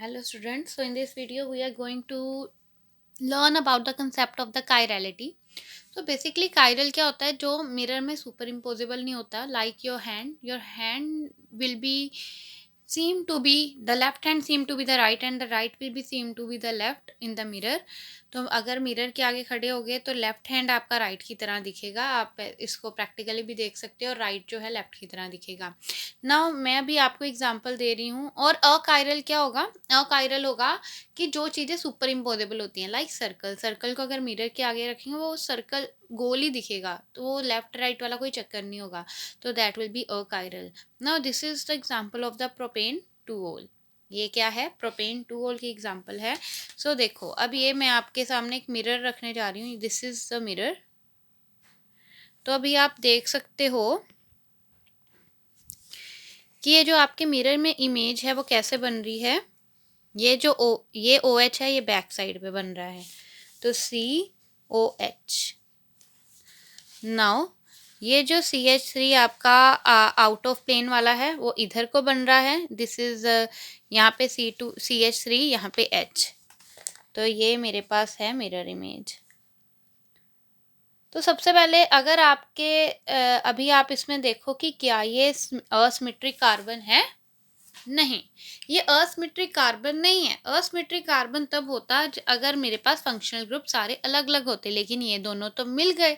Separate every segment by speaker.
Speaker 1: Hello students, so in this video we are going to learn about the concept of the chirality. So basically chiral क्या होता है जो mirror में super imposable नहीं होता. Like your hand will be seem to be the left hand seem to be the right and the right will be seem to be the left in the mirror. तो अगर mirror के आगे खड़े हो गए तो लेफ्ट हैंड आपका right की तरह दिखेगा. आप इसको प्रैक्टिकली भी देख सकते हो और राइट जो है लेफ्ट की तरह दिखेगा. नाउ मैं अभी आपको एग्जांपल दे रही हूँ. और अकायरल क्या होगा? अकायरल होगा कि जो चीज़ें सुपर इम्पोजेबल होती हैं. Like circle. सर्कल को अगर मिरर के आगे रखेंगे वो सर्कल गोल ही दिखेगा, तो वो लेफ्ट राइट वाला कोई चक्कर नहीं होगा. तो that will be achiral. Now this is the example of the propane two ol. ये क्या है? प्रोपेन टू होल की एग्जांपल है. सो देखो, अब ये मैं आपके सामने एक मिरर रखने जा रही हूँ. This is the mirror. तो अभी आप देख सकते हो कि ये जो आपके मिरर में इमेज है वो कैसे बन रही है. ये ओ एच है, ये बैक साइड पे बन रहा है. तो COH. नाउ ये जो CH3 आपका आउट ऑफ प्लेन वाला है वो इधर को बन रहा है. दिस इज यहाँ पे CH3, यहाँ पे H. तो ये मेरे पास है मिरर इमेज. तो सबसे पहले अगर आपके अभी आप इसमें देखो कि क्या ये असिमेट्रिक कार्बन है. नहीं, ये असिमेट्रिक कार्बन नहीं है. असिमेट्रिक कार्बन तब होता अगर मेरे पास फंक्शनल ग्रुप सारे अलग अलग होते, लेकिन ये दोनों तो मिल गए.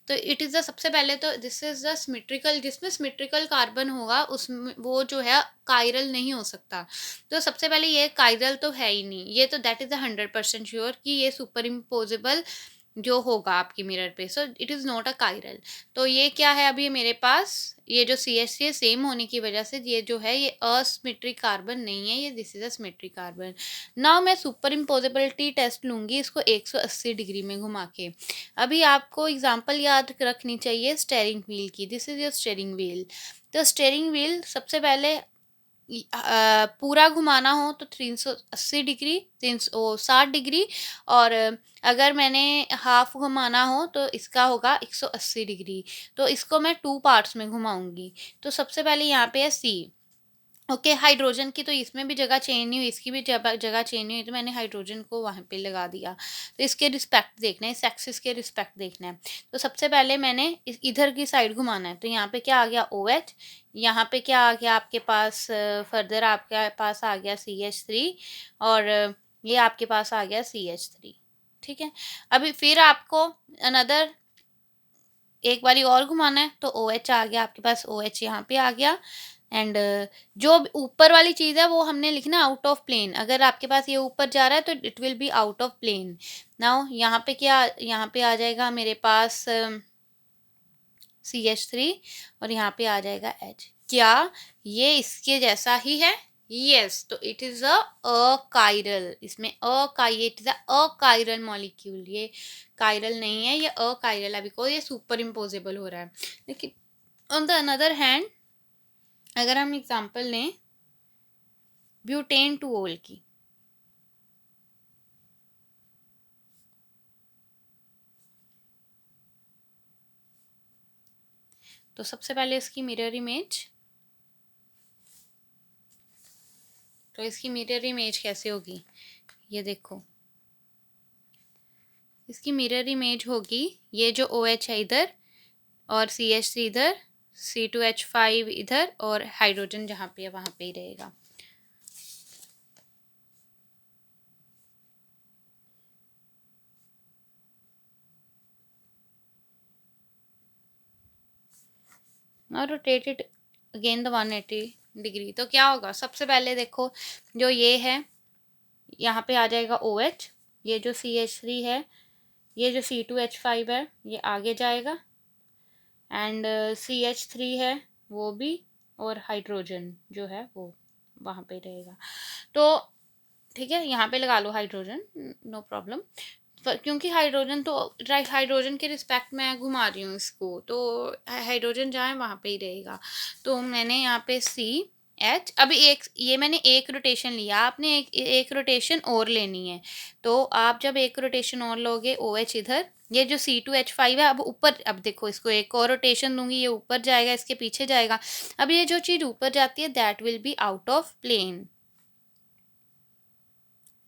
Speaker 1: तो इट इज़ द सबसे पहले तो दिस इज द सिमेट्रिकल. जिसमें सिमेट्रिकल कार्बन होगा उसमें वो जो है कायरल नहीं हो सकता. तो सबसे पहले ये कायरल तो है ही नहीं. ये तो दैट इज द 100% श्योर कि ये सुपर इम्पोजेबल जो होगा आपकी मिरर पे. So it is not a chiral. तो ये क्या है? अभी मेरे पास ये जो CH है सेम होने की वजह से ये जो है ये असिमेट्रिक कार्बन नहीं है. ये this is a symmetric carbon. Now मैं सुपर इम्पोजेबिलिटी टेस्ट लूँगी इसको 180 डिग्री में घुमा के. अभी आपको एग्जांपल याद रखनी चाहिए स्टेयरिंग व्हील की. This is your steering wheel. तो स्टेयरिंग व्हील सबसे पहले पूरा घुमाना हो तो 380 डिग्री, 360 डिग्री. और अगर मैंने हाफ घुमाना हो तो इसका होगा 180 डिग्री. तो इसको मैं 2 पार्ट्स में घुमाऊंगी. तो सबसे पहले यहाँ पे है C. ओके, हाइड्रोजन की तो इसमें भी जगह चेंज नहीं हुई, इसकी भी जगह चेंज नहीं हुई, तो मैंने हाइड्रोजन को वहाँ पे लगा दिया. तो इसके रिस्पेक्ट देखना है, इस एक्सिस के रिस्पेक्ट देखना है. तो सबसे पहले मैंने इधर की साइड घुमाना है. तो यहाँ पे क्या आ गया? OH. यहाँ पे क्या आ गया आपके पास? फर्दर आपके पास आ गया CH3. और ये आपके पास आ गया CH3. ठीक है. अभी फिर आपको अनदर एक बारी और घुमाना है. तो OH आ गया आपके पास. OH यहाँ पे आ गया. एंड जो ऊपर वाली चीज़ है वो हमने लिखना आउट ऑफ प्लेन. अगर आपके पास ये ऊपर जा रहा है तो it will be out of plane. Now यहाँ पे क्या? यहाँ पे आ जाएगा मेरे पास CH3 और यहाँ पे आ जाएगा H. क्या ये इसके जैसा ही है? यस. तो इट इज अकायरल. इसमें इट इज अकायरल मॉलिक्यूल. ये कायरल नहीं है, ये अकायरल है बिकॉज ये सुपर इम्पोजेबल हो रहा है. लेकिन ऑन द अनदर हैंड अगर हम एग्जांपल लें ब्यूटेन टू ओल की. तो सबसे पहले इसकी मिरर इमेज. तो इसकी मिरर इमेज कैसे होगी? ये देखो, इसकी मिरर इमेज होगी ये जो OH है इधर और CH3 इधर, C2H5 इधर और हाइड्रोजन जहाँ पे है वहाँ पे ही रहेगा. और rotate it again the 180 degree. तो क्या होगा? सबसे पहले देखो, जो ये है यहाँ पे आ जाएगा OH. ये जो CH3 है, ये जो C2H5 है ये आगे जाएगा. एंड CH3 है वो भी. और हाइड्रोजन जो है वो वहाँ पे रहेगा. तो ठीक है, यहाँ पे लगा लो हाइड्रोजन, नो प्रॉब्लम. क्योंकि हाइड्रोजन तो हाइड्रोजन के रिस्पेक्ट में घुमा रही हूँ इसको, तो हाइड्रोजन जहाँ है वहाँ पे ही रहेगा. तो मैंने यहाँ पे CH. अभी एक ये मैंने एक रोटेशन लिया, आपने एक रोटेशन और लेनी है. तो आप जब एक रोटेशन और लोगे, OH इधर, ये जो C2H5 है अब ऊपर. अब देखो, इसको एक और रोटेशन दूंगी, ये ऊपर जाएगा, इसके पीछे जाएगा. अब ये जो चीज़ ऊपर जाती है that will be out of plane.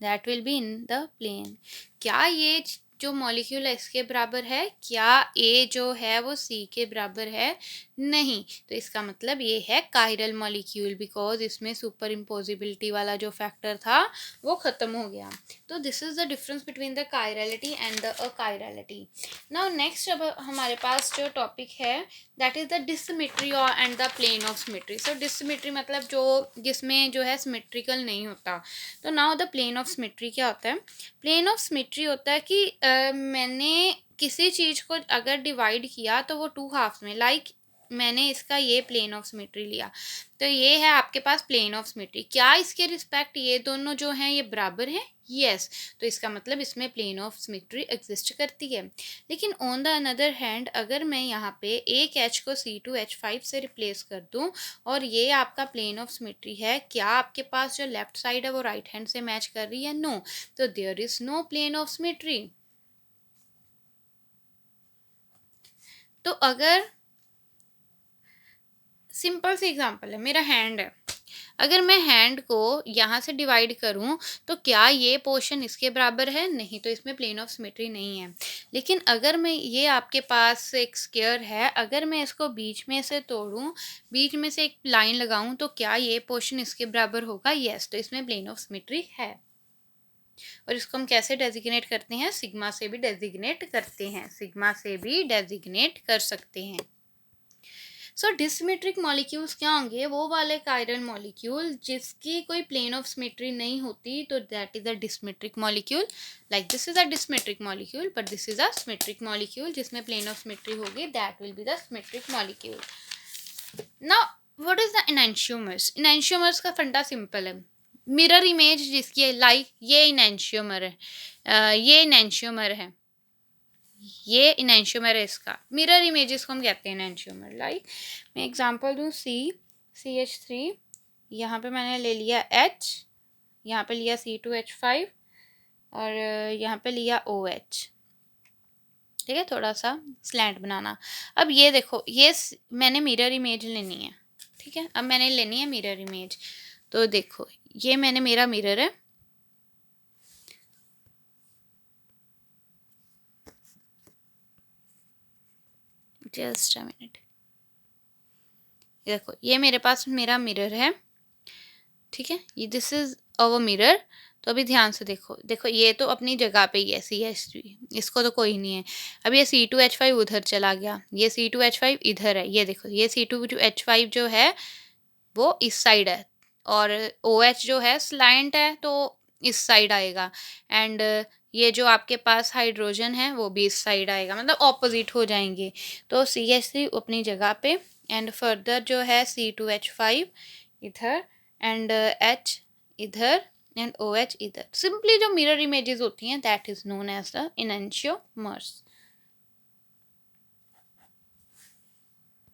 Speaker 1: That will be in the plane. क्या ये जो मॉलिक्यूल है इसके बराबर है? क्या ए जो है वो सी के बराबर है? नहीं। तो इसका मतलब ये है कायरल मॉलिक्यूल, बिकॉज इसमें सुपर इम्पोजिबिलिटी वाला जो फैक्टर था वो ख़त्म हो गया। तो this is the difference between the chirality and the achirality. Now next अब हमारे पास जो टॉपिक है दैट इज़ द डिससिमेट्री और and the plane of symmetry. So dissymmetry मतलब जो जिसमें जो है सिमेट्रिकल नहीं होता। तो now the plane of symmetry क्या होता है? प्लेन ऑफ सिमेट्री होता है कि मैंने किसी चीज़ को अगर डिवाइड किया तो वो टू हाफ्स में, लाइक मैंने इसका ये प्लेन ऑफ सिमेट्री लिया, तो ये है आपके पास प्लेन ऑफ सिमेट्री। क्या इसके रिस्पेक्ट ये दोनों जो हैं ये बराबर हैं? यस। तो इसका मतलब इसमें प्लेन ऑफ सिमेट्री एग्जिस्ट करती है। लेकिन ऑन द अनदर हैंड अगर मैं यहाँ पे एक एच को C2H5 से रिप्लेस कर दूँ और ये आपका प्लेन ऑफ सिमेट्री है, क्या आपके पास जो लेफ्ट साइड है वो राइट हैंड से मैच कर रही है? नो। तो there is no plane of symmetry. तो अगर सिंपल सी एग्जांपल है, मेरा हैंड है, अगर मैं हैंड को यहाँ से डिवाइड करूँ तो क्या ये पोर्शन इसके बराबर है? नहीं। तो इसमें प्लेन ऑफ सिमेट्री नहीं है। लेकिन अगर मैं ये आपके पास एक स्क्वायर है, अगर मैं इसको बीच में से तोड़ूँ, बीच में से एक लाइन लगाऊँ, तो क्या ये पोर्शन इसके बराबर होगा? यस। तो इसमें प्लेन ऑफ सिमेट्री है। और इसको हम कैसे डेजिग्नेट करते हैं? सिग्मा से भी डेजिग्नेट करते हैं, सिग्मा से भी डेजिग्नेट कर सकते हैं। सो डिसमेट्रिक मॉलिक्यूल्स क्या होंगे? वो वाले कायरल मॉलिक्यूल जिसकी कोई प्लेन ऑफ सिमेट्री नहीं होती, तो that is a dissymmetric molecule. Like this is a dissymmetric molecule but this is a symmetric molecule, जिसमें प्लेन ऑफ सिमेट्री होगी, that will be the symmetric molecule. Now what is the enantiomers? Enantiomers का फंडा simple है। Mirror image जिसकी है, like ये enantiomer है, ये एनेंशियोमर है, ये इनेंशियोमर है, इसका मिरर इमेजेस को हम कहते हैं इनेंशियोमर। लाइक मैं एग्जांपल दूँ, CH3, यहाँ पे मैंने ले लिया H, यहाँ पे लिया C2H5 और यहाँ पे लिया OH। ठीक है, थोड़ा सा स्लैंट बनाना। अब ये देखो, ये मैंने मिरर इमेज लेनी है। ठीक है, अब मैंने लेनी है मिरर इमेज। तो देखो ये मैंने मेरा मिरर है, जस्ट अ मिनट। देखो ये मेरे पास मेरा मिरर है। ठीक है, ये दिस इज अवर मिरर। तो अभी ध्यान से देखो, देखो ये तो अपनी जगह पे ही है CH3, इसको तो कोई नहीं है। अब ये C2H5 उधर चला गया, ये C2H5 इधर है। ये देखो ये C2H5 जो है वो इस साइड है और OH जो है स्लैंट है तो इस साइड आएगा। एंड ये जो आपके पास हाइड्रोजन है वो भी इस साइड आएगा, मतलब ऑपोजिट हो जाएंगे। तो CH3 अपनी जगह पे, एंड फर्दर जो है C2H5 इधर, एंड H इधर, एंड OH इधर। सिंपली जो मिरर इमेजेस होती हैं that is known as the enantiomers.